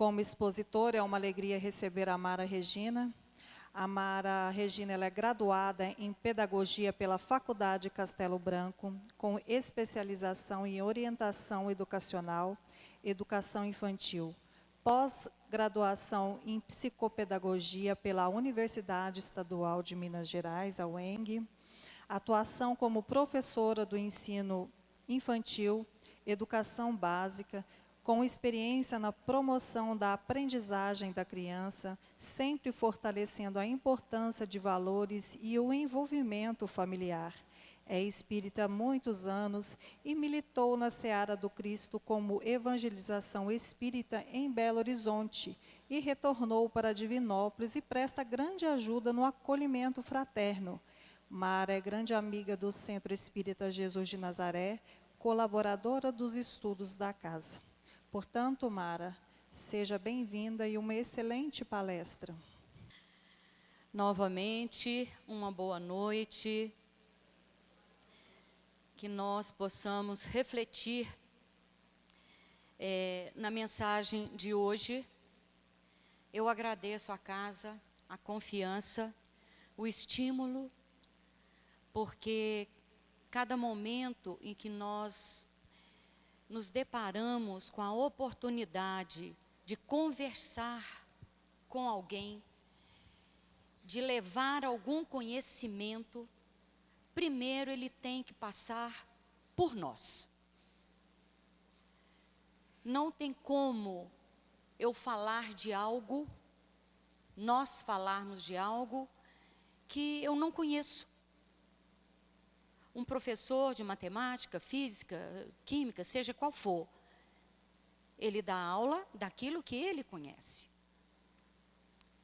como expositora, é uma alegria receber a Mara Regina. A Mara Regina ela é graduada em Pedagogia pela Faculdade Castelo Branco, com especialização em Orientação Educacional, Educação Infantil. Pós-graduação em Psicopedagogia pela Universidade Estadual de Minas Gerais, a UENG. Atuação como professora do ensino infantil, educação básica, com experiência na promoção da aprendizagem da criança, sempre fortalecendo a importância de valores e o envolvimento familiar. É espírita há muitos anos e militou na Seara do Cristo como evangelização espírita em Belo Horizonte e retornou para Divinópolis e presta grande ajuda no acolhimento fraterno. Mara é grande amiga do Centro Espírita Jesus de Nazaré, colaboradora dos estudos da casa. Portanto, Mara, seja bem-vinda e uma excelente palestra. Novamente, uma boa noite, que nós possamos refletir na mensagem de hoje. Eu agradeço à casa, a confiança, o estímulo, porque cada momento em que nós nos deparamos com a oportunidade de conversar com alguém, de levar algum conhecimento, primeiro ele tem que passar por nós. Não tem como eu falar de algo, nós falarmos de algo que eu não conheço. Um professor de matemática, física, química, seja qual for, ele dá aula daquilo que ele conhece.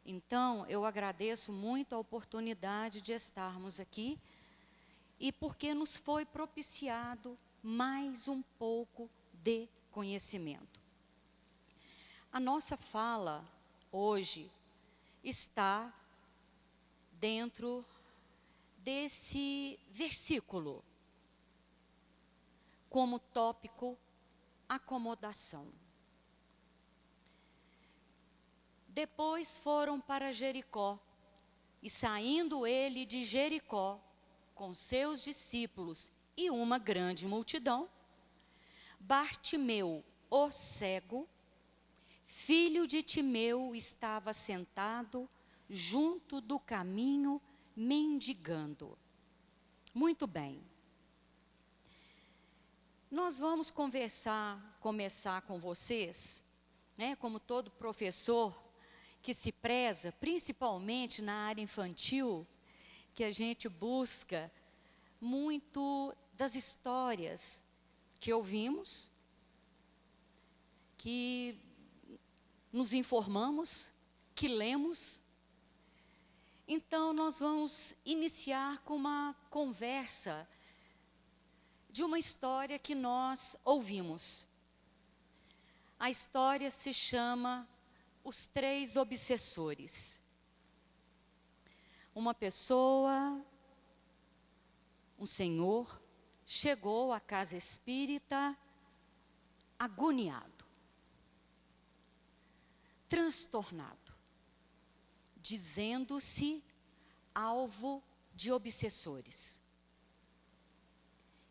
Então, eu agradeço muito a oportunidade de estarmos aqui e porque nos foi propiciado mais um pouco de conhecimento. A nossa fala hoje está dentro desse versículo, como tópico, acomodação. Depois foram para Jericó, e saindo ele de Jericó, com seus discípulos e uma grande multidão, Bartimeu, o cego, filho de Timeu, estava sentado junto do caminho, mendigando. Muito bem. Nós vamos começar com vocês, como todo professor que se preza, principalmente na área infantil, que a gente busca muito das histórias que ouvimos, que nos informamos, que lemos. Então, nós vamos iniciar com uma conversa de uma história que nós ouvimos. A história se chama Os Três Obsessores. Uma pessoa, um senhor, chegou à casa espírita agoniado, transtornado, dizendo-se alvo de obsessores.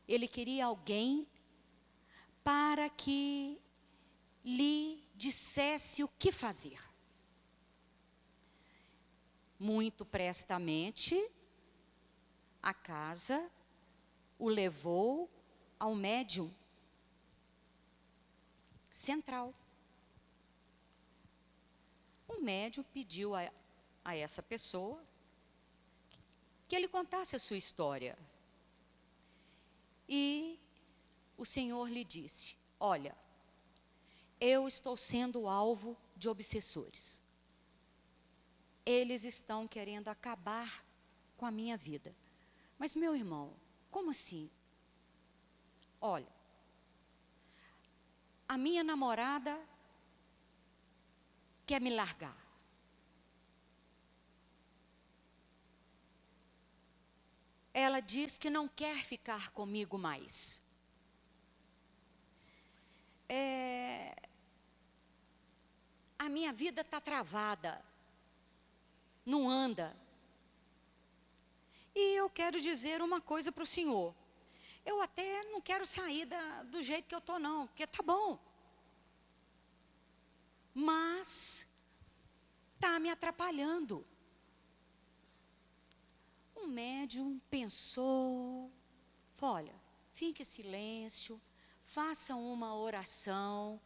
Ele queria alguém para que lhe dissesse o que fazer. Muito prestamente, a casa o levou ao médium central. O médium pediu a essa pessoa que ele contasse a sua história. E o Senhor lhe disse: olha, eu estou sendo alvo de obsessores. Eles estão querendo acabar com a minha vida. Mas, meu irmão, como assim? Olha, a minha namorada quer me largar. Ela diz que não quer ficar comigo mais. A minha vida está travada, não anda. E eu quero dizer uma coisa para o senhor. Eu até não quero sair do jeito que eu estou não, porque tá bom. Mas está me atrapalhando. O médium pensou, falou, olha, fique em silêncio, faça uma oração,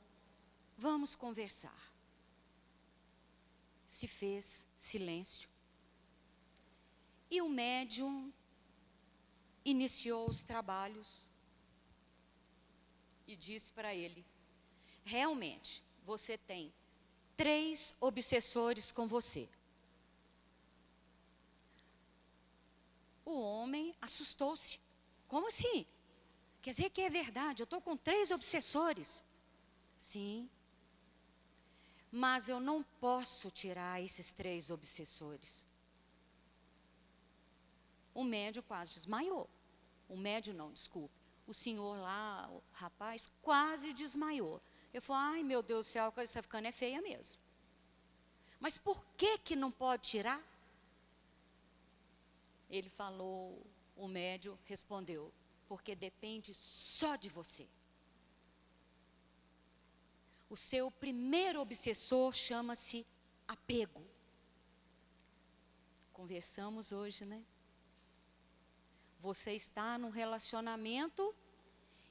vamos conversar. Se fez silêncio. E o médium iniciou os trabalhos e disse para ele, realmente, você tem 3 obsessores com você. O homem assustou-se. Como assim? Quer dizer que é verdade, eu estou com 3 obsessores. Sim. Mas eu não posso tirar esses 3 obsessores. O médium quase desmaiou. O médium não, desculpe. O senhor lá, o rapaz, quase desmaiou. Eu falei, ai meu Deus do céu, a coisa está ficando feia mesmo. Mas por que não pode tirar? Ele falou, o médium respondeu, porque depende só de você. O seu primeiro obsessor chama-se apego. Conversamos hoje, né? Você está num relacionamento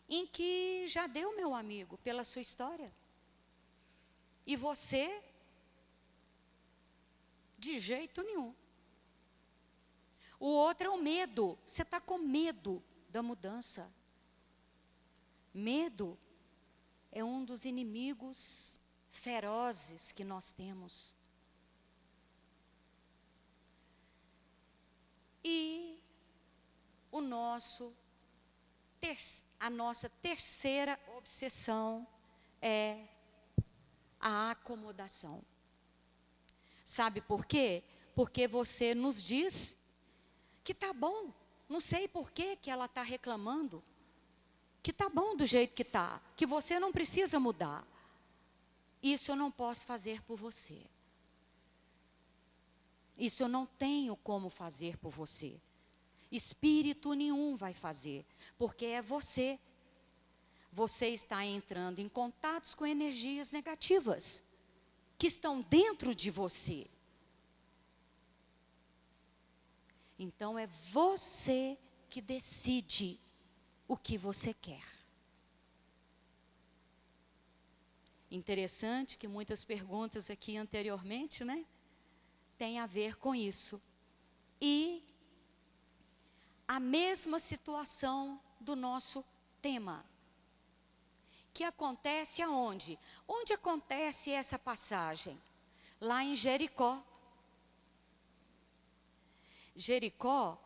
em que já deu, meu amigo, pela sua história. E você, de jeito nenhum. O outro é o medo. Você está com medo da mudança. Medo é um dos inimigos ferozes que nós temos. E a nossa terceira obsessão é a acomodação. Sabe por quê? Porque você nos diz que tá bom, não sei por que ela está reclamando, que tá bom do jeito que tá, que você não precisa mudar. Isso eu não posso fazer por você. Isso eu não tenho como fazer por você. Espírito nenhum vai fazer, porque é você. Você está entrando em contatos com energias negativas, que estão dentro de você. Então é você que decide o que você quer. Interessante que muitas perguntas aqui anteriormente, né, tem a ver com isso. E a mesma situação do nosso tema, que acontece aonde? Onde acontece essa passagem? Lá em Jericó. Jericó,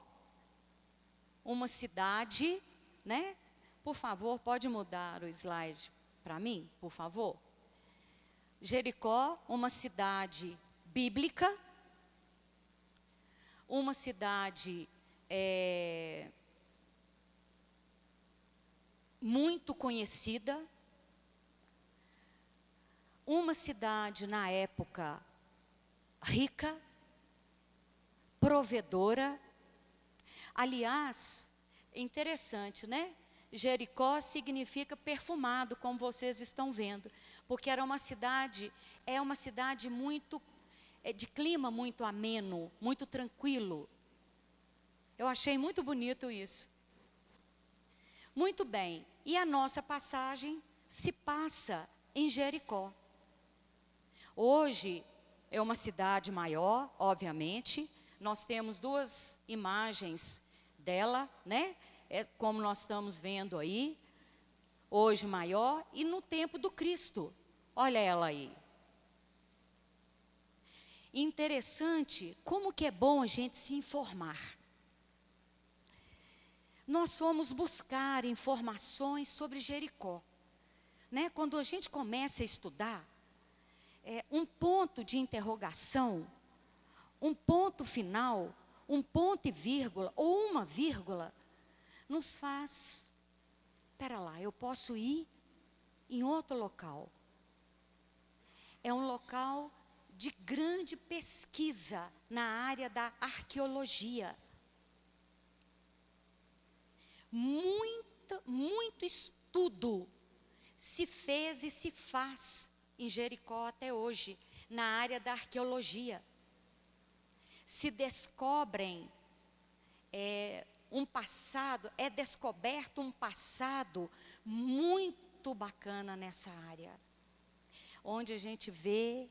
uma cidade, né? Por favor, pode mudar o slide para mim, por favor? Jericó, uma cidade bíblica, uma cidade muito conhecida, uma cidade na época rica, provedora. Aliás, é interessante, né? Jericó significa perfumado, como vocês estão vendo, porque era uma cidade, é uma cidade muito, de clima muito ameno, muito tranquilo. Eu achei muito bonito isso. Muito bem, e a nossa passagem se passa em Jericó. Hoje é uma cidade maior, obviamente. Nós temos 2 imagens dela, né? É como nós estamos vendo aí. Hoje maior e no tempo do Cristo. Olha ela aí. Interessante como que é bom a gente se informar. Nós fomos buscar informações sobre Jericó, né? Quando a gente começa a estudar, um ponto de interrogação, um ponto final, um ponto e vírgula, ou uma vírgula, nos faz, espera lá, eu posso ir em outro local. é um local de grande pesquisa na área da arqueologia. Muito estudo se fez e se faz em Jericó até hoje, na área da arqueologia. Se descobrem é descoberto um passado muito bacana nessa área, onde a gente vê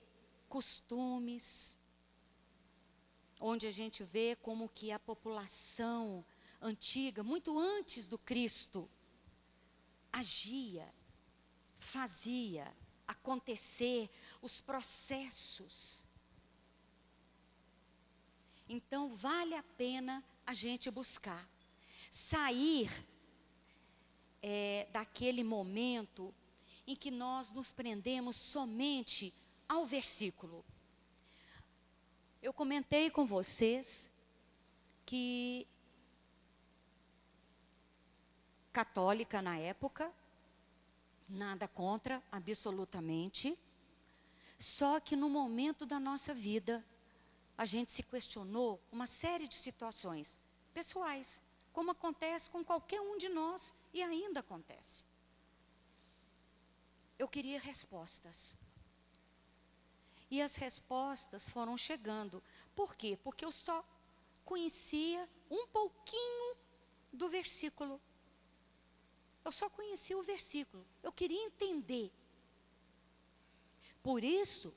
costumes, onde a gente vê como que a população antiga, muito antes do Cristo, agia, fazia acontecer os processos. Então, vale a pena a gente buscar, sair daquele momento em que nós nos prendemos somente ao versículo. Eu comentei com vocês que católica na época, nada contra, absolutamente, só que no momento da nossa vida, a gente se questionou uma série de situações pessoais, como acontece com qualquer um de nós, e ainda acontece. Eu queria respostas. E as respostas foram chegando. Por quê? Porque eu só conhecia um pouquinho do versículo. Eu só conhecia o versículo. Eu queria entender. Por isso,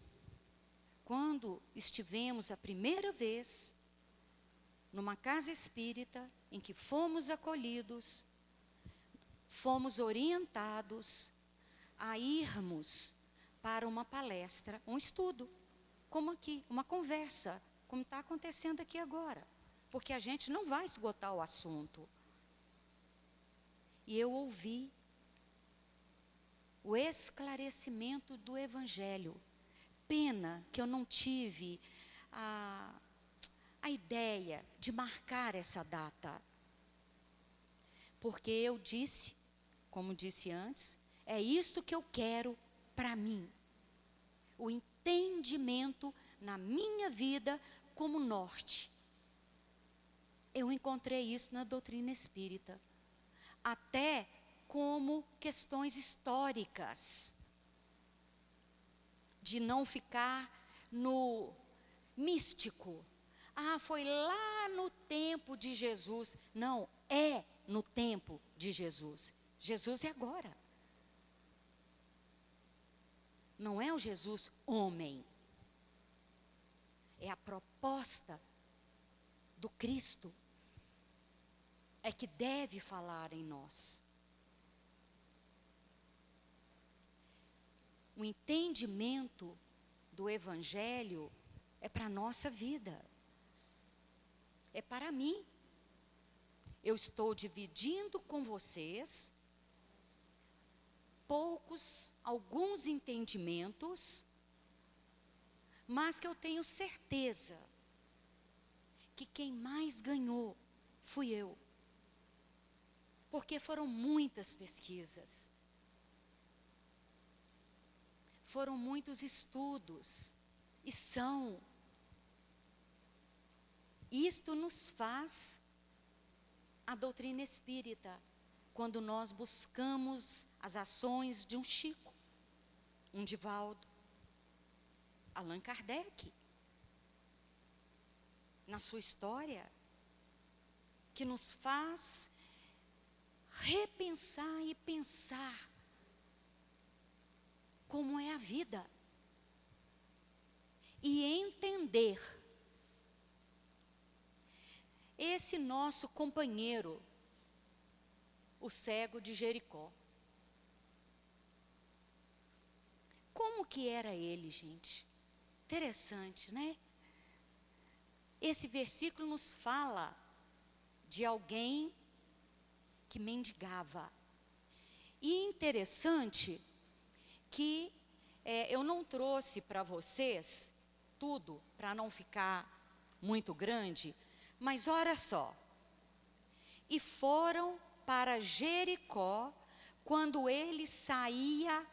quando estivemos a primeira vez numa casa espírita, em que fomos acolhidos, fomos orientados a irmos para uma palestra, um estudo, como aqui, uma conversa, como está acontecendo aqui agora, porque a gente não vai esgotar o assunto. E eu ouvi o esclarecimento do Evangelho. Pena que eu não tive a ideia de marcar essa data. Porque eu disse, como disse antes, é isto que eu quero para mim. O entendimento na minha vida como norte. Eu encontrei isso na doutrina espírita. Até como questões históricas. De não ficar no místico. Ah, foi lá no tempo de Jesus. Não, é no tempo de Jesus. Jesus é agora. Não é o Jesus homem. É a proposta do Cristo. É que deve falar em nós. O entendimento do Evangelho é para a nossa vida. É para mim. Eu estou dividindo com vocês alguns entendimentos, mas que eu tenho certeza que quem mais ganhou fui eu. Porque foram muitas pesquisas. Foram muitos estudos. E são. Isto nos faz a doutrina espírita, quando nós buscamos as ações de um Chico, um Divaldo, Allan Kardec, na sua história, que nos faz repensar e pensar como é a vida e entender esse nosso companheiro, o cego de Jericó. Como que era ele, gente? Interessante, né? Esse versículo nos fala de alguém que mendigava. E interessante que eu não trouxe para vocês tudo, para não ficar muito grande, mas olha só. E foram para Jericó quando ele saía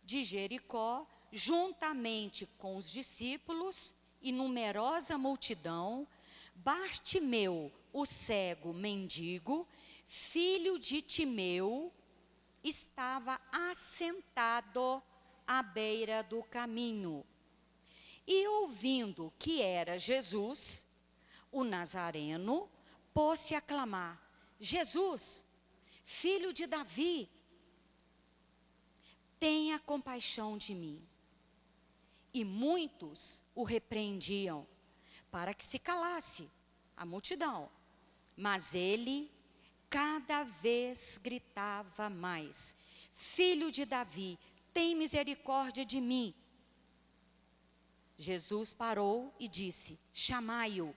de Jericó, juntamente com os discípulos e numerosa multidão, Bartimeu, o cego mendigo, filho de Timeu, estava assentado à beira do caminho. E ouvindo que era Jesus, o Nazareno, pôs-se a clamar: Jesus, filho de Davi, tenha compaixão de mim. E muitos o repreendiam para que se calasse a multidão. Mas ele cada vez gritava mais: Filho de Davi, tem misericórdia de mim. Jesus parou e disse: chamai-o.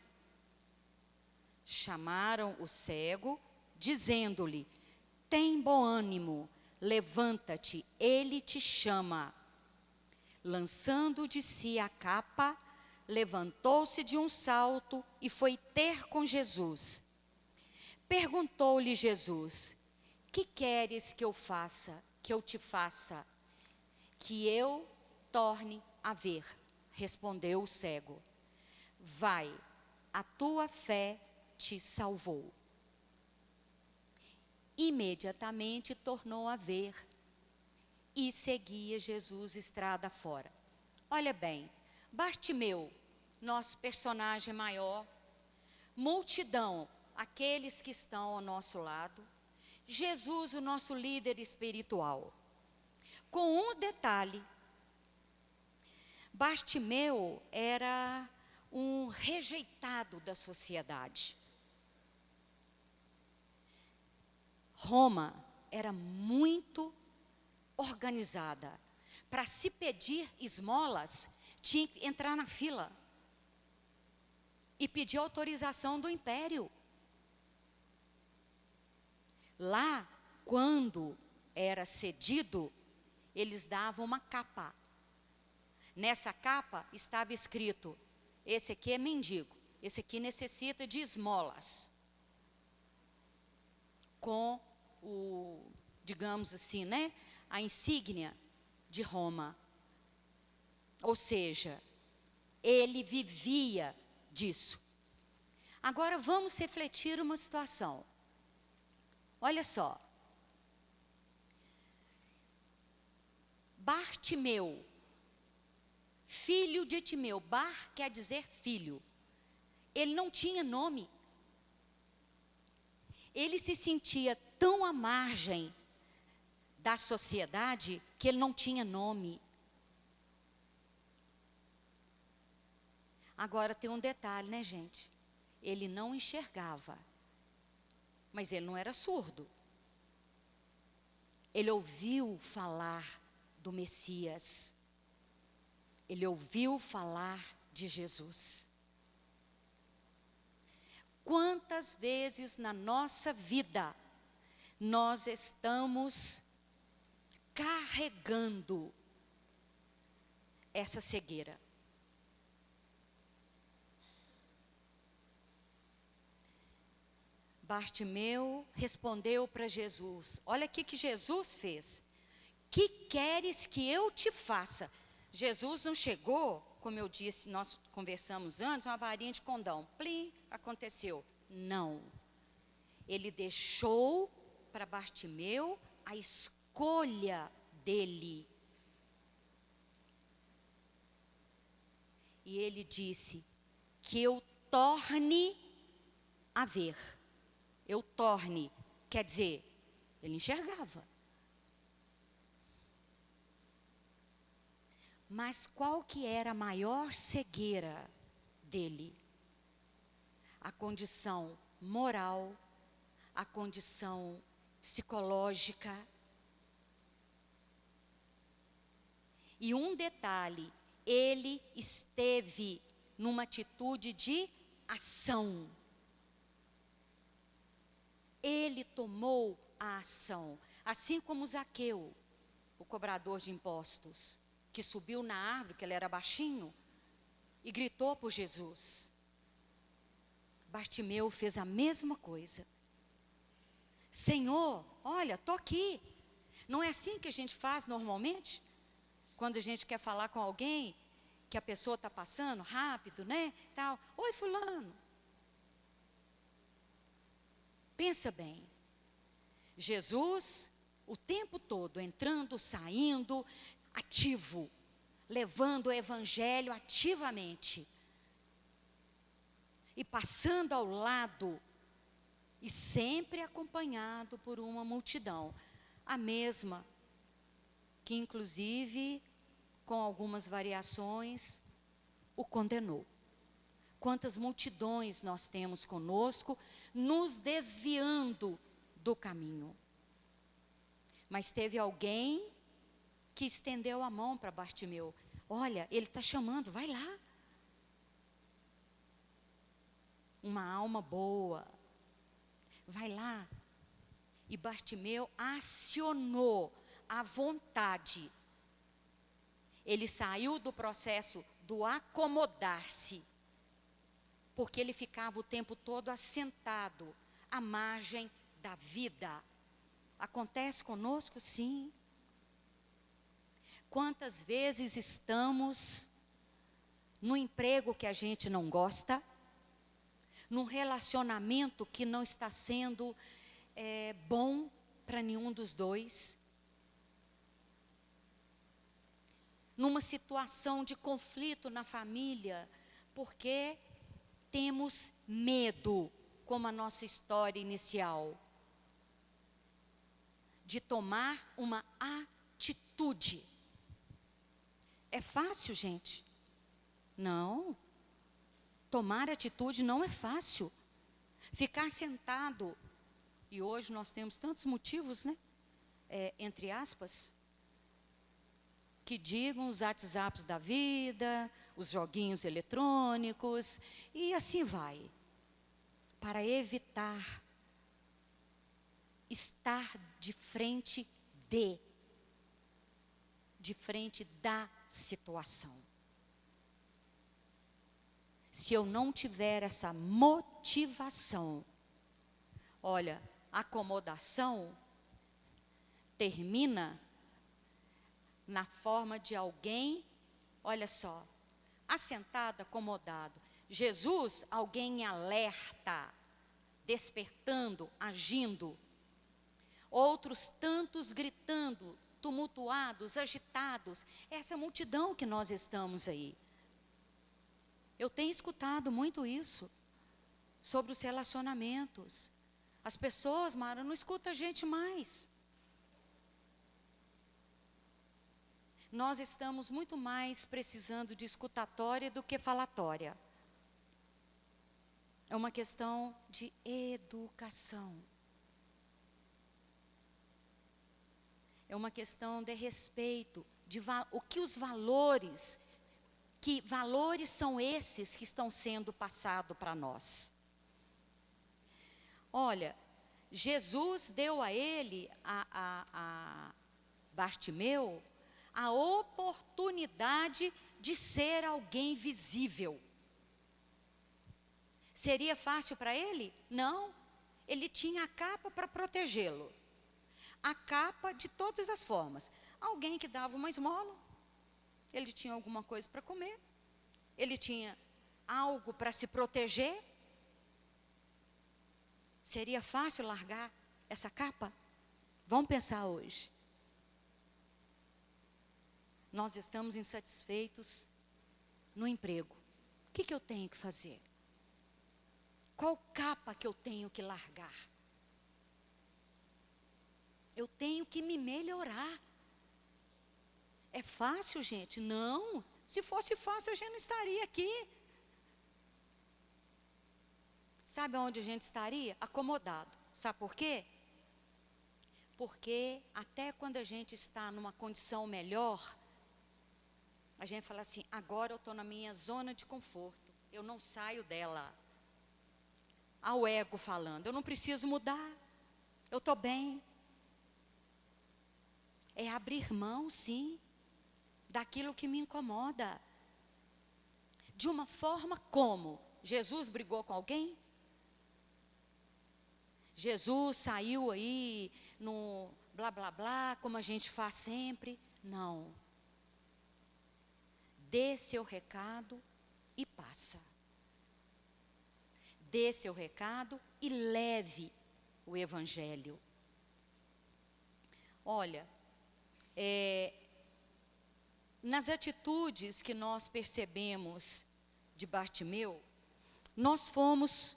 Chamaram o cego, dizendo-lhe: tem bom ânimo, levanta-te, ele te chama. Lançando de si a capa, levantou-se de um salto e foi ter com Jesus. Perguntou-lhe Jesus: que queres que eu faça, que eu te faça? Que eu torne a ver. Respondeu o cego: vai, a tua fé te salvou. Imediatamente tornou a ver e seguia Jesus estrada fora. Olha bem, Bartimeu, nosso personagem maior, multidão, aqueles que estão ao nosso lado, Jesus, o nosso líder espiritual. Com um detalhe: Bartimeu era um rejeitado da sociedade. Roma era muito organizada. Para se pedir esmolas, tinha que entrar na fila e pedir autorização do império. Lá, quando era cedido, eles davam uma capa. Nessa capa estava escrito: esse aqui é mendigo, esse aqui necessita de esmolas. Com o, digamos assim, né, a insígnia de Roma. Ou seja, ele vivia disso. Agora vamos refletir uma situação. Olha só. Bartimeu, filho de Timeu. Bar quer dizer filho. Ele não tinha nome. Ele se sentia tão à margem da sociedade que ele não tinha nome. Agora tem um detalhe, né, gente? Ele não enxergava, mas ele não era surdo. Ele ouviu falar do Messias. Ele ouviu falar de Jesus. Quantas vezes na nossa vida nós estamos carregando essa cegueira? Bartimeu respondeu para Jesus. Olha aqui que Jesus fez. Que queres que eu te faça? Jesus não chegou, como eu disse, nós conversamos antes, uma varinha de condão. Plim, aconteceu. Não. Ele deixou para Bartimeu a escolha dele. E ele disse: que eu torne a ver. Eu torne, quer dizer, ele enxergava. Mas qual que era a maior cegueira dele? A condição moral, a condição psicológica. E um detalhe, ele esteve numa atitude de ação. Ele tomou a ação, assim como Zaqueu, o cobrador de impostos, que subiu na árvore, que ele era baixinho, e gritou por Jesus. Bartimeu fez a mesma coisa. Senhor, olha, estou aqui. Não é assim que a gente faz normalmente? Quando a gente quer falar com alguém, que a pessoa está passando rápido, né? Tal. Oi, fulano. Pensa bem. Jesus, o tempo todo, entrando, saindo, ativo, levando o evangelho ativamente. E passando ao lado, e sempre acompanhado por uma multidão. A mesma, que inclusive, com algumas variações, o condenou. Quantas multidões nós temos conosco, nos desviando do caminho. Mas teve alguém que estendeu a mão para Bartimeu. Olha, ele está chamando, vai lá. Uma alma boa, vai lá. E Bartimeu acionou a vontade. Ele saiu do processo do acomodar-se, porque ele ficava o tempo todo assentado à margem da vida. Acontece conosco, sim. Quantas vezes estamos no emprego que a gente não gosta, num relacionamento que não está sendo bom para nenhum dos dois, numa situação de conflito na família, porque temos medo, como a nossa história inicial, de tomar uma atitude. É fácil, gente? Não. Tomar atitude não é fácil. Ficar sentado, e hoje nós temos tantos motivos, né? Entre aspas, que digam os WhatsApps da vida, os joguinhos eletrônicos, e assim vai. Para evitar estar de frente da situação. Se eu não tiver essa motivação, olha, acomodação termina na forma de alguém, olha só, assentado, acomodado. Jesus, alguém em alerta, despertando, agindo. Outros tantos gritando, tumultuados, agitados. Essa multidão que nós estamos aí. Eu tenho escutado muito isso sobre os relacionamentos. As pessoas, Mara, não escutam a gente mais. Nós estamos muito mais precisando de escutatória do que falatória. É uma questão de educação. É uma questão de respeito, o que os valores, que valores são esses que estão sendo passados para nós. Olha, Jesus deu a ele, a Bartimeu, a oportunidade de ser alguém visível. Seria fácil para ele? Não. Ele tinha a capa para protegê-lo. A capa de todas as formas. Alguém que dava uma esmola, ele tinha alguma coisa para comer, ele tinha algo para se proteger. Seria fácil largar essa capa? Vamos pensar hoje. Nós estamos insatisfeitos no emprego. O que eu tenho que fazer? Qual capa que eu tenho que largar? Eu tenho que me melhorar. É fácil, gente? Não. Se fosse fácil, a gente não estaria aqui. Sabe onde a gente estaria? Acomodado. Sabe por quê? Porque até quando a gente está numa condição melhor, a gente fala assim, agora eu estou na minha zona de conforto. Eu não saio dela. Ao ego falando, eu não preciso mudar. Eu estou bem. É abrir mão, sim, daquilo que me incomoda. De uma forma como? Jesus brigou com alguém? Jesus saiu aí no blá blá blá, como a gente faz sempre? Não. dê seu recado e passa. Dê seu recado e leve o evangelho. Olha, nas atitudes que nós percebemos de Bartimeu, nós fomos,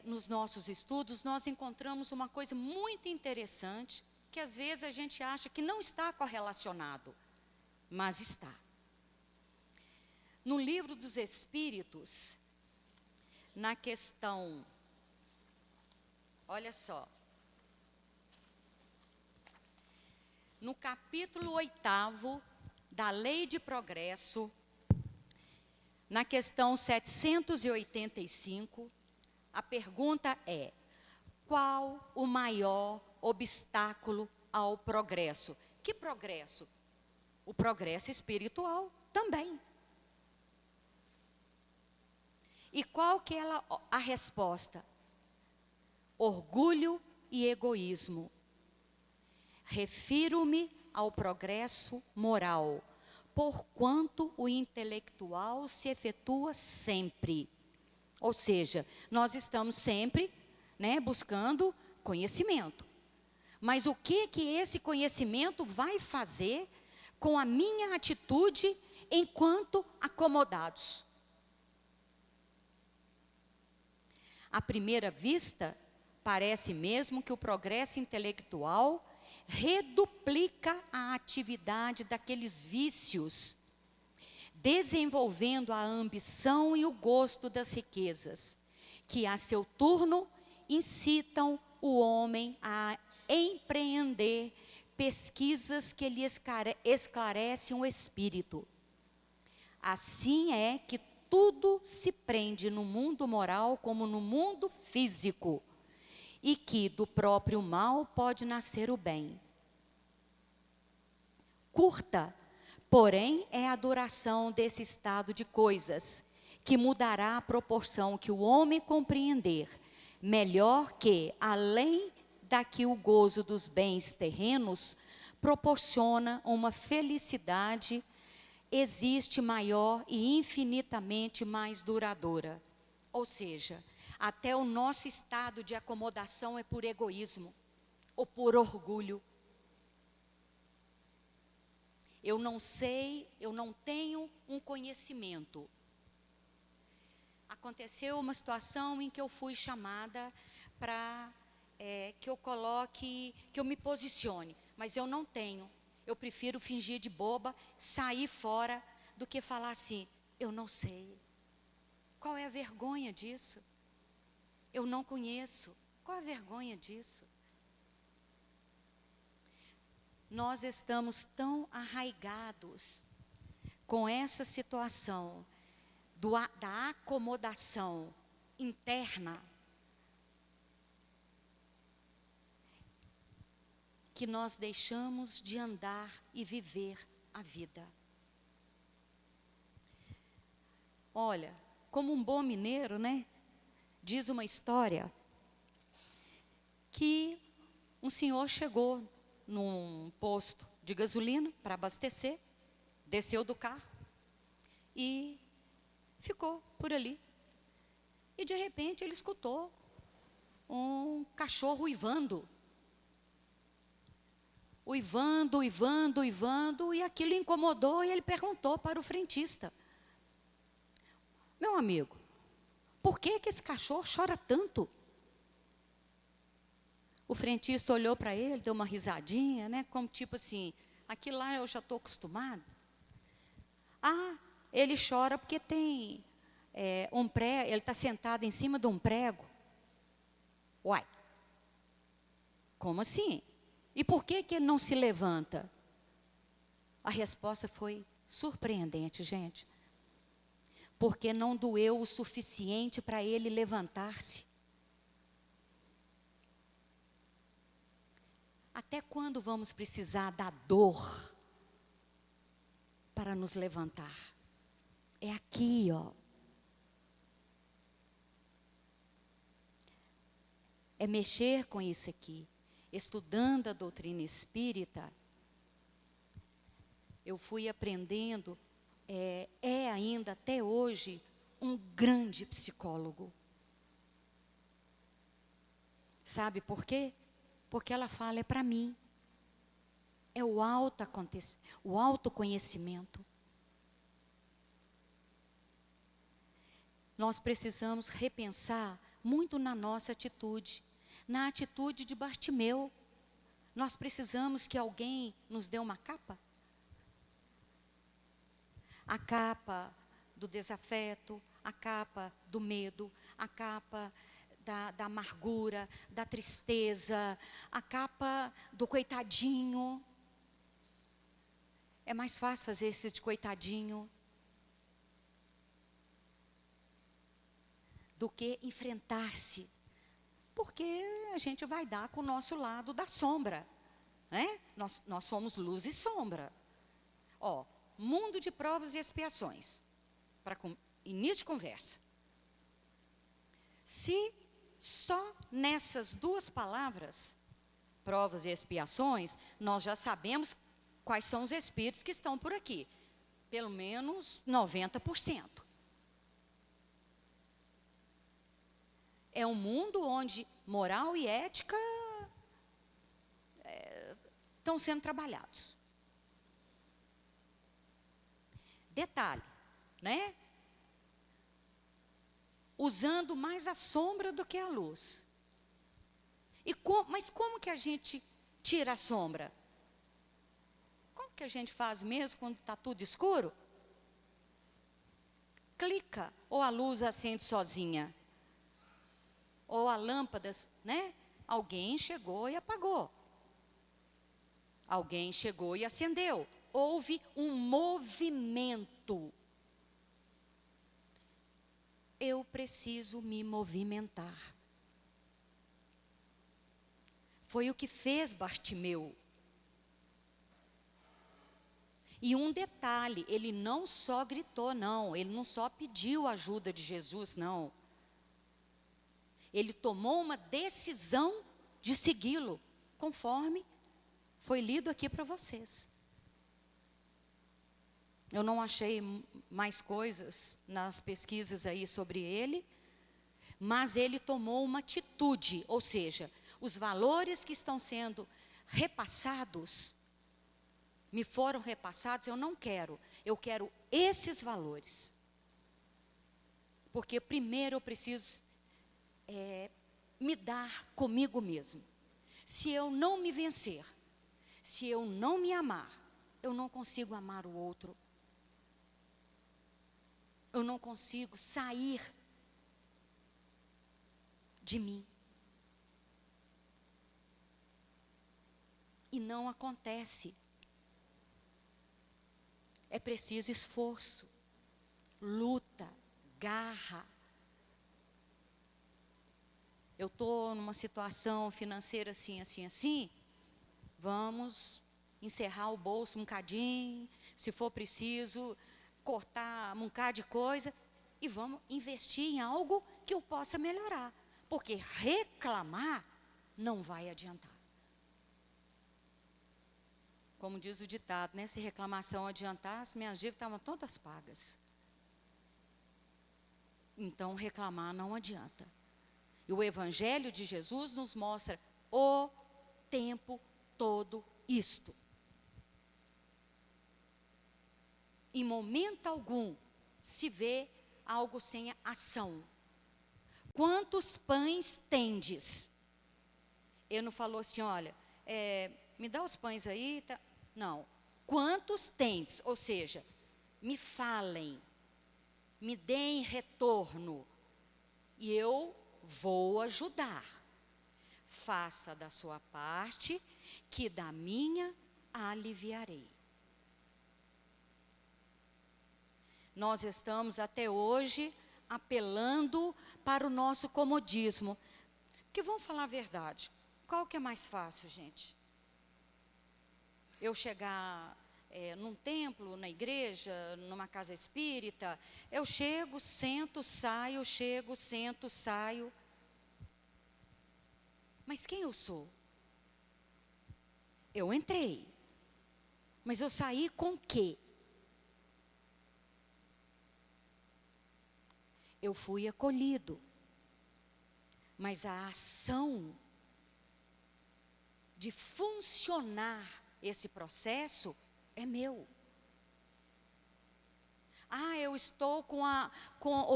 nos nossos estudos, nós encontramos uma coisa muito interessante, que às vezes a gente acha que não está correlacionado, mas está. No livro dos Espíritos, na questão, olha só, no capítulo 8º da Lei de Progresso, na questão 785, a pergunta é: qual o maior obstáculo ao progresso? Que progresso? O progresso espiritual também. E qual que é a resposta? Orgulho e egoísmo. Refiro-me ao progresso moral, porquanto o intelectual se efetua sempre. Ou seja, nós estamos sempre, buscando conhecimento. Mas o que esse conhecimento vai fazer com a minha atitude enquanto acomodados? À primeira vista, parece mesmo que o progresso intelectual reduplica a atividade daqueles vícios, desenvolvendo a ambição e o gosto das riquezas, que a seu turno incitam o homem a empreender pesquisas que lhe esclarecem o espírito. Assim é que tudo se prende no mundo moral como no mundo físico, e que do próprio mal pode nascer o bem. Curta, porém, é a duração desse estado de coisas, que mudará a proporção que o homem compreender, melhor que, além daqui o gozo dos bens terrenos, proporciona uma felicidade, existe maior e infinitamente mais duradoura. Ou seja, até o nosso estado de acomodação é por egoísmo ou por orgulho. Eu não sei, eu não tenho um conhecimento. Aconteceu uma situação em que eu fui chamada para que eu coloque, que eu me posicione, mas eu não tenho. Eu prefiro fingir de boba, sair fora, do que falar assim, eu não sei. Qual é a vergonha disso? Eu não conheço. Qual a vergonha disso? Nós estamos tão arraigados com essa situação da acomodação interna, que nós deixamos de andar e viver a vida. Olha, como um bom mineiro, diz uma história que um senhor chegou num posto de gasolina para abastecer, desceu do carro e ficou por ali. E de repente ele escutou um cachorro uivando. Uivando, uivando, uivando, e aquilo incomodou e ele perguntou para o frentista: meu amigo, por que esse cachorro chora tanto? O frentista olhou para ele, deu uma risadinha, como tipo assim, aquilo lá eu já estou acostumado. Ah, ele chora porque tem um prego, ele está sentado em cima de um prego. Uai, como assim? E por que ele não se levanta? A resposta foi surpreendente, gente. Porque não doeu o suficiente para ele levantar-se. Até quando vamos precisar da dor para nos levantar? É aqui, ó. É mexer com isso aqui. Estudando a doutrina espírita, eu fui aprendendo é ainda até hoje um grande psicólogo. Sabe por quê? Porque ela fala, é para mim. É o autoconhecimento. Nós precisamos repensar muito na nossa atitude, na atitude de Bartimeu. Nós precisamos que alguém nos dê uma capa. A capa do desafeto, a capa do medo, a capa da amargura, da tristeza, a capa do coitadinho. É mais fácil fazer esse de coitadinho do que enfrentar-se. Porque a gente vai dar com o nosso lado da sombra, né? Nós somos luz e sombra. Ó, mundo de provas e expiações, para início de conversa. Se só nessas duas palavras, provas e expiações, nós já sabemos quais são os espíritos que estão por aqui. Pelo menos 90%. É um mundo onde moral e ética estão sendo trabalhados. Detalhe, né? Usando mais a sombra do que a luz. Mas como que a gente tira a sombra? Como que a gente faz mesmo quando está tudo escuro? Clica, ou a luz acende sozinha. Ou a lâmpada, né? Alguém chegou e apagou. Alguém chegou e acendeu. Houve um movimento. Eu preciso me movimentar. Foi o que fez Bartimeu. E um detalhe, ele não só gritou, não. Ele não só pediu ajuda de Jesus, não. Ele tomou uma decisão de segui-lo, conforme foi lido aqui para vocês. Eu não achei mais coisas nas pesquisas aí sobre ele, mas ele tomou uma atitude, ou seja, os valores que estão sendo repassados, me foram repassados, eu quero esses valores. Porque primeiro eu preciso me dar comigo mesmo. Se eu não me vencer, se eu não me amar, eu não consigo amar o outro. Eu não consigo sair de mim. E não acontece. É preciso esforço, luta, garra. Eu estou numa situação financeira assim. Vamos encerrar o bolso um bocadinho, se for preciso, cortar um bocado de coisa e vamos investir em algo que eu possa melhorar. Porque reclamar não vai adiantar. Como diz o ditado, né? Se reclamação adiantasse, minhas dívidas estavam todas pagas. Então reclamar não adianta. E o Evangelho de Jesus nos mostra o tempo todo isto. Em momento algum se vê algo sem ação. Quantos pães tendes? Ele não falou assim, olha, me dá os pães aí. Tá. Não. Quantos tendes? Ou seja, me falem, me deem retorno. E eu vou ajudar. Faça da sua parte, que da minha aliviarei. Nós estamos até hoje apelando para o nosso comodismo. Porque vamos falar a verdade, qual que é mais fácil, gente? Eu chegar num templo, na igreja, numa casa espírita, eu chego, sento, saio, chego, sento, saio. Mas quem eu sou? Eu entrei, mas eu saí com o quê? eu fui acolhido. Mas a ação de funcionar esse processo é meu. Ah, eu estou com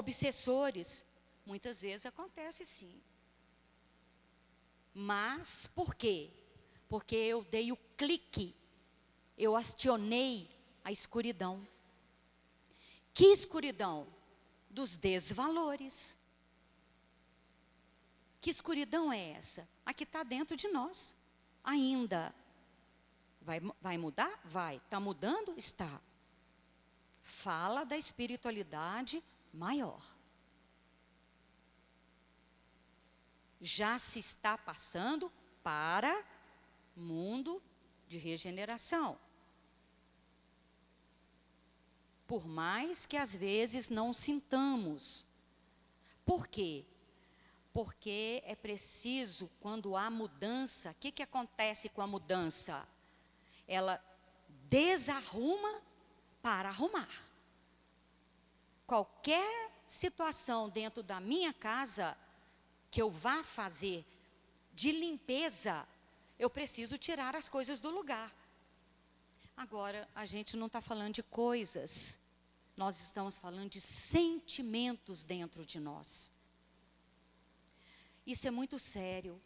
obsessores. Muitas vezes acontece sim. Mas por quê? Porque eu dei o clique, eu acionei a escuridão. Que escuridão? Dos desvalores. Que escuridão é essa? A que está dentro de nós, ainda. Vai mudar? Vai. Está mudando? Está. Fala da espiritualidade maior. Já se está passando para mundo de regeneração. Por mais que às vezes não sintamos. Por quê? Porque é preciso, quando há mudança, o que acontece com a mudança? Ela desarruma para arrumar. Qualquer situação dentro da minha casa que eu vá fazer de limpeza, eu preciso tirar as coisas do lugar. Agora, a gente não está falando de coisas, nós estamos falando de sentimentos dentro de nós. Isso é muito sério.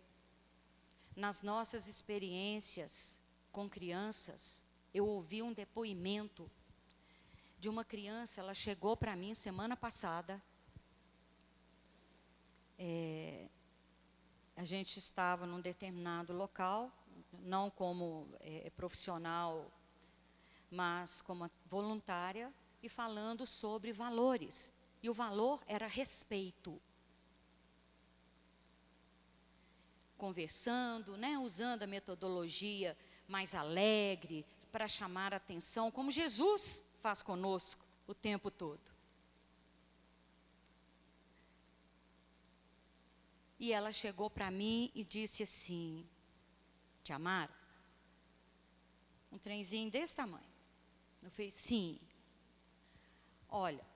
Nas nossas experiências com crianças, eu ouvi um depoimento de uma criança, ela chegou para mim semana passada. A gente estava num determinado local, não como profissional, mas como voluntária, e falando sobre valores. E o valor era respeito. Conversando, né, usando a metodologia mais alegre, para chamar a atenção, como Jesus faz conosco o tempo todo. E ela chegou para mim e disse assim: Tia Mara, um trenzinho desse tamanho. Eu falei, sim. Olha,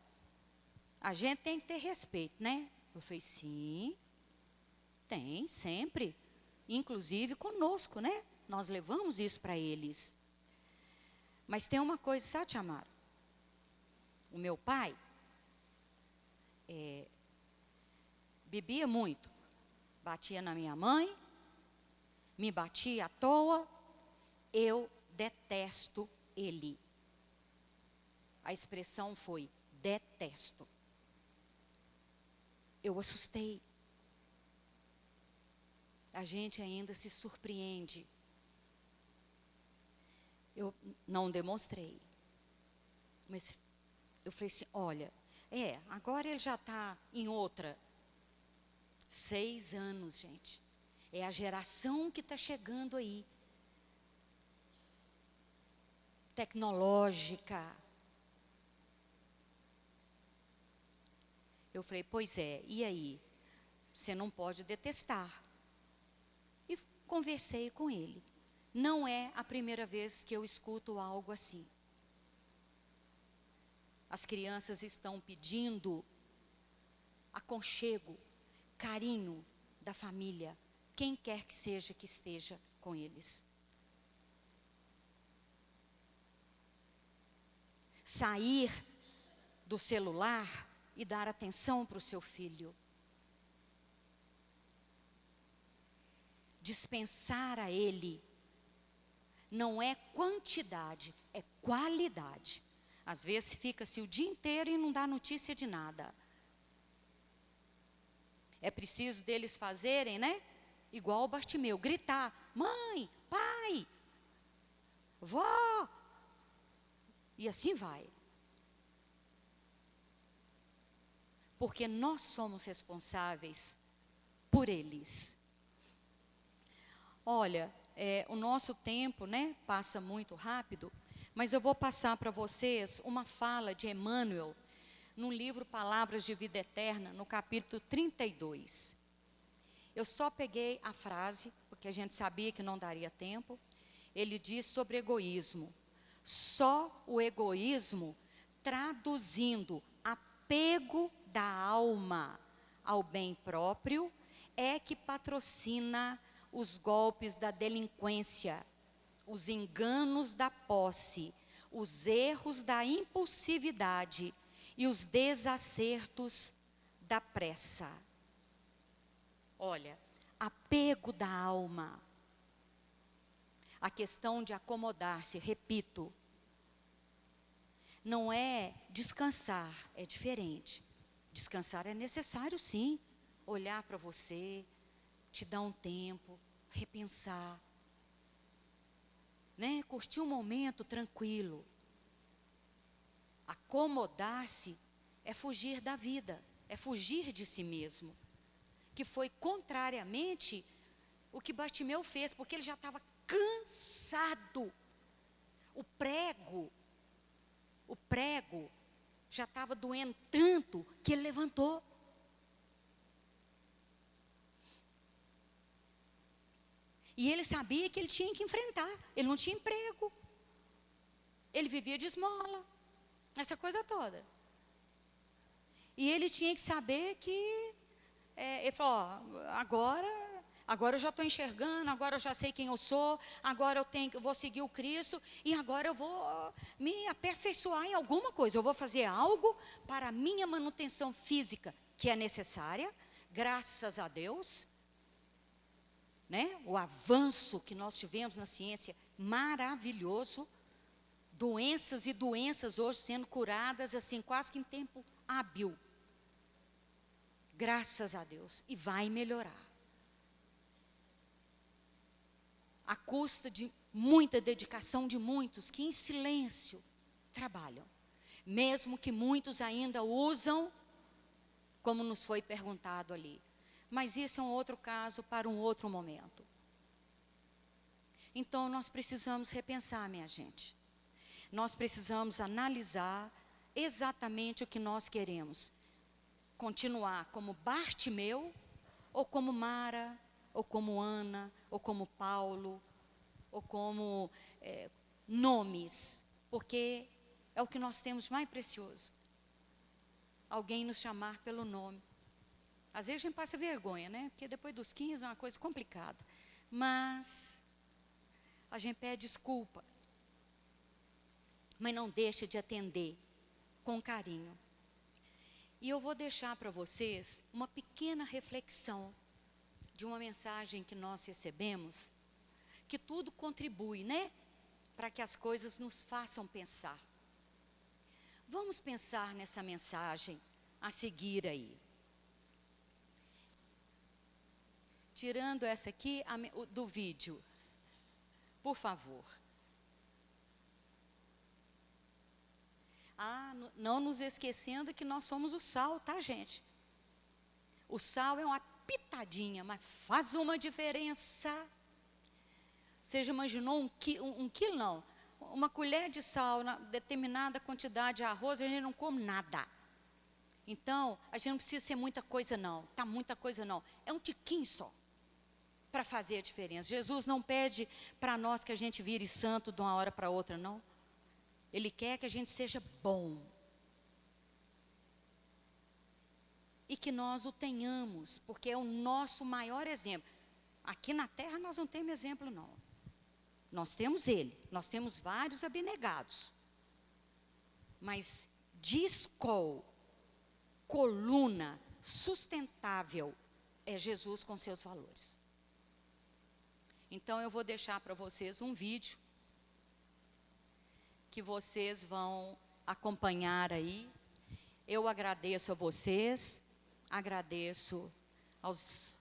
a gente tem que ter respeito, né? Eu falei, sim, tem, sempre. Inclusive conosco, né? Nós levamos isso para eles. Mas tem uma coisa, sabe, Tia Mara? O meu pai bebia muito. Batia na minha mãe, me batia à toa, eu detesto ele. A expressão foi, detesto. Eu assustei. A gente ainda se surpreende. Eu não demonstrei. Mas eu falei assim, olha, agora ele já está em outra. 6 anos, gente. É a geração que está chegando aí. Tecnológica. Eu falei, pois é, e aí? Você não pode detestar. E conversei com ele. Não é a primeira vez que eu escuto algo assim. As crianças estão pedindo aconchego, carinho da família, quem quer que seja que esteja com eles. Sair do celular e dar atenção para o seu filho. Dispensar a ele. Não é quantidade, é qualidade. Às vezes fica-se o dia inteiro e não dá notícia de nada. É preciso deles fazerem, né? Igual o Bartimeu, gritar, mãe, pai, vó. E assim vai. Porque nós somos responsáveis por eles. Olha, o nosso tempo, né, passa muito rápido, mas eu vou passar para vocês uma fala de Emmanuel, no livro Palavras de Vida Eterna, no capítulo 32. Eu só peguei a frase, porque a gente sabia que não daria tempo. Ele diz sobre egoísmo. Só o egoísmo, traduzindo apego da alma ao bem próprio é que patrocina os golpes da delinquência, os enganos da posse, os erros da impulsividade e os desacertos da pressa. Olha, apego da alma, a questão de acomodar-se, repito, não é descansar, é diferente. Descansar é necessário, sim. Olhar para você, te dar um tempo, repensar, né? Curtir um momento tranquilo. Acomodar-se é fugir da vida, é fugir de si mesmo, que foi contrariamente o que Bartimeu fez, porque ele já estava cansado. O prego já estava doendo tanto que ele levantou. E ele sabia que ele tinha que enfrentar. Ele não tinha emprego. Ele vivia de esmola. Essa coisa toda. E ele tinha que saber que... ele falou, agora eu já estou enxergando, agora eu já sei quem eu sou, agora eu vou seguir o Cristo, e agora eu vou me aperfeiçoar em alguma coisa. Eu vou fazer algo para a minha manutenção física, que é necessária, graças a Deus. Né? O avanço que nós tivemos na ciência, maravilhoso. Doenças e doenças hoje sendo curadas, assim, quase que em tempo hábil. Graças a Deus. E vai melhorar. À custa de muita dedicação de muitos que em silêncio trabalham. Mesmo que muitos ainda usam, como nos foi perguntado ali. Mas isso é um outro caso para um outro momento. Então nós precisamos repensar, minha gente. Nós precisamos analisar exatamente o que nós queremos. Continuar como Bartimeu, ou como Mara, ou como Ana, ou como Paulo, ou como nomes, porque é o que nós temos mais precioso. Alguém nos chamar pelo nome. Às vezes a gente passa vergonha, né? Porque depois dos 15 é uma coisa complicada. Mas a gente pede desculpa. Mas não deixa de atender com carinho. E eu vou deixar para vocês uma pequena reflexão de uma mensagem que nós recebemos, que tudo contribui, né? Para que as coisas nos façam pensar. Vamos pensar nessa mensagem a seguir aí. Tirando essa aqui do vídeo, por favor. Não nos esquecendo que nós somos o sal, tá, gente? O sal é uma pitadinha, mas faz uma diferença. Você já imaginou um quilo, não? Uma colher de sal, na determinada quantidade de arroz, a gente não come nada. Então, a gente não precisa ser muita coisa, não. Tá muita coisa, não. É um tiquinho só para fazer a diferença. Jesus não pede para nós que a gente vire santo de uma hora para outra, não. Ele quer que a gente seja bom. E que nós o tenhamos, porque é o nosso maior exemplo. Aqui na terra nós não temos exemplo, não. Nós temos ele, nós temos vários abnegados. Mas de escol, coluna sustentável, é Jesus com seus valores. Então eu vou deixar para vocês um vídeo que vocês vão acompanhar aí. Eu agradeço a vocês, agradeço aos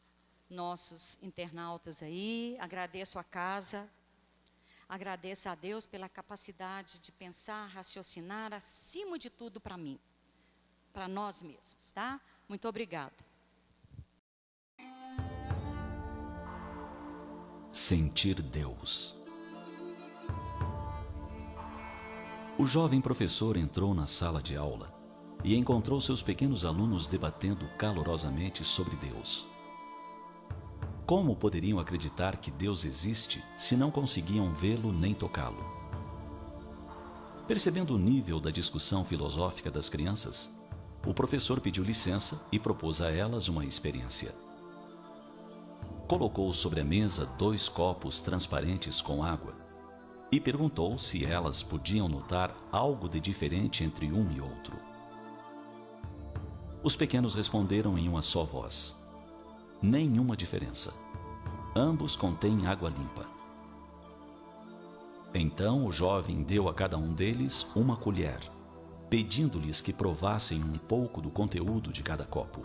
nossos internautas aí, agradeço a casa, agradeço a Deus pela capacidade de pensar, raciocinar, acima de tudo para mim, para nós mesmos, tá? Muito obrigada. Sentir Deus. O jovem professor entrou na sala de aula e encontrou seus pequenos alunos debatendo calorosamente sobre Deus. Como poderiam acreditar que Deus existe se não conseguiam vê-lo nem tocá-lo? Percebendo o nível da discussão filosófica das crianças, o professor pediu licença e propôs a elas uma experiência. Colocou sobre a mesa 2 copos transparentes com água e perguntou se elas podiam notar algo de diferente entre um e outro. Os pequenos responderam em uma só voz: nenhuma diferença. Ambos contêm água limpa. Então o jovem deu a cada um deles uma colher, pedindo-lhes que provassem um pouco do conteúdo de cada copo.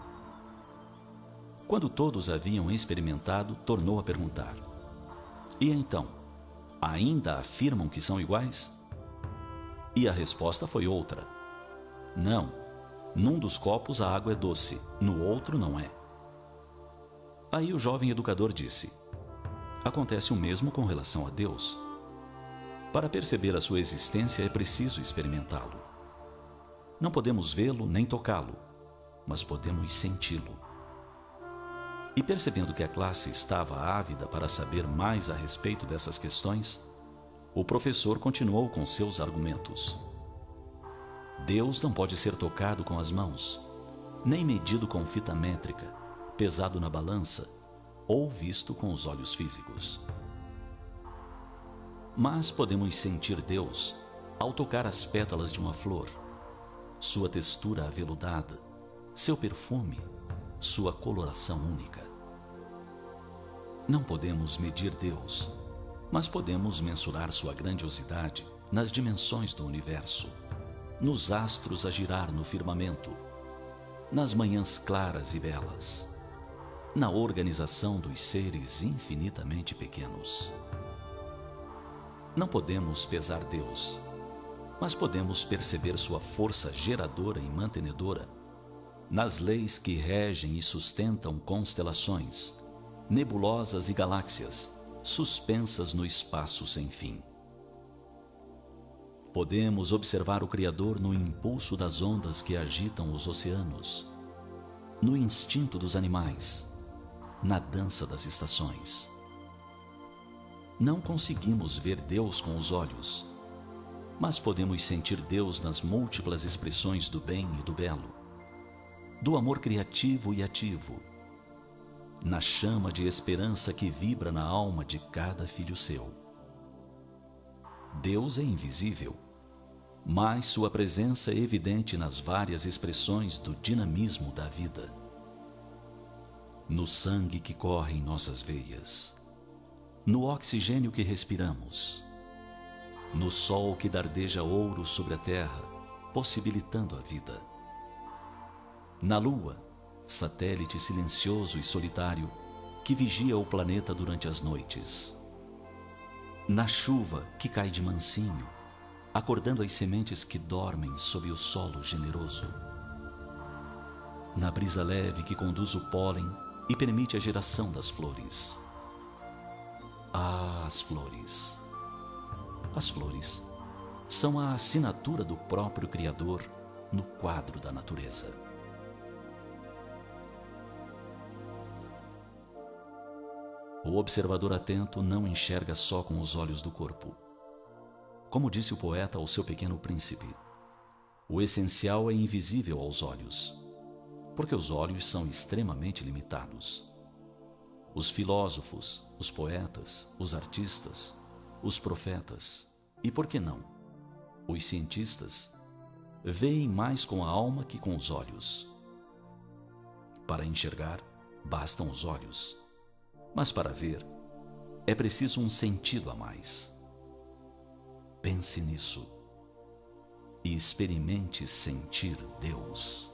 Quando todos haviam experimentado, tornou a perguntar: e então, ainda afirmam que são iguais? E a resposta foi outra: não, num dos copos a água é doce, no outro não é. Aí o jovem educador disse: acontece o mesmo com relação a Deus. Para perceber a sua existência é preciso experimentá-lo. Não podemos vê-lo nem tocá-lo, mas podemos senti-lo. E percebendo que a classe estava ávida para saber mais a respeito dessas questões, o professor continuou com seus argumentos. Deus não pode ser tocado com as mãos, nem medido com fita métrica, pesado na balança ou visto com os olhos físicos. Mas podemos sentir Deus ao tocar as pétalas de uma flor, sua textura aveludada, seu perfume, sua coloração única. Não podemos medir Deus, mas podemos mensurar sua grandiosidade nas dimensões do universo, nos astros a girar no firmamento, nas manhãs claras e belas, na organização dos seres infinitamente pequenos. Não podemos pesar Deus, mas podemos perceber sua força geradora e mantenedora nas leis que regem e sustentam constelações, nebulosas e galáxias suspensas no espaço sem fim. Podemos observar o Criador no impulso das ondas que agitam os oceanos, no instinto dos animais, na dança das estações. Não conseguimos ver Deus com os olhos, mas podemos sentir Deus nas múltiplas expressões do bem e do belo, do amor criativo e ativo, na chama de esperança que vibra na alma de cada filho seu. Deus é invisível, mas sua presença é evidente nas várias expressões do dinamismo da vida, no sangue que corre em nossas veias, no oxigênio que respiramos, no sol que dardeja ouro sobre a terra, possibilitando a vida, na lua, satélite silencioso e solitário que vigia o planeta durante as noites, na chuva que cai de mansinho, acordando as sementes que dormem sob o solo generoso, na brisa leve que conduz o pólen e permite a geração das flores. Ah, as flores! As flores são a assinatura do próprio Criador no quadro da natureza. O observador atento não enxerga só com os olhos do corpo. Como disse o poeta ao seu pequeno príncipe, o essencial é invisível aos olhos, porque os olhos são extremamente limitados. Os filósofos, os poetas, os artistas, os profetas e, por que não, os cientistas, veem mais com a alma que com os olhos. Para enxergar, bastam os olhos, mas para ver, é preciso um sentido a mais. Pense nisso e experimente sentir Deus.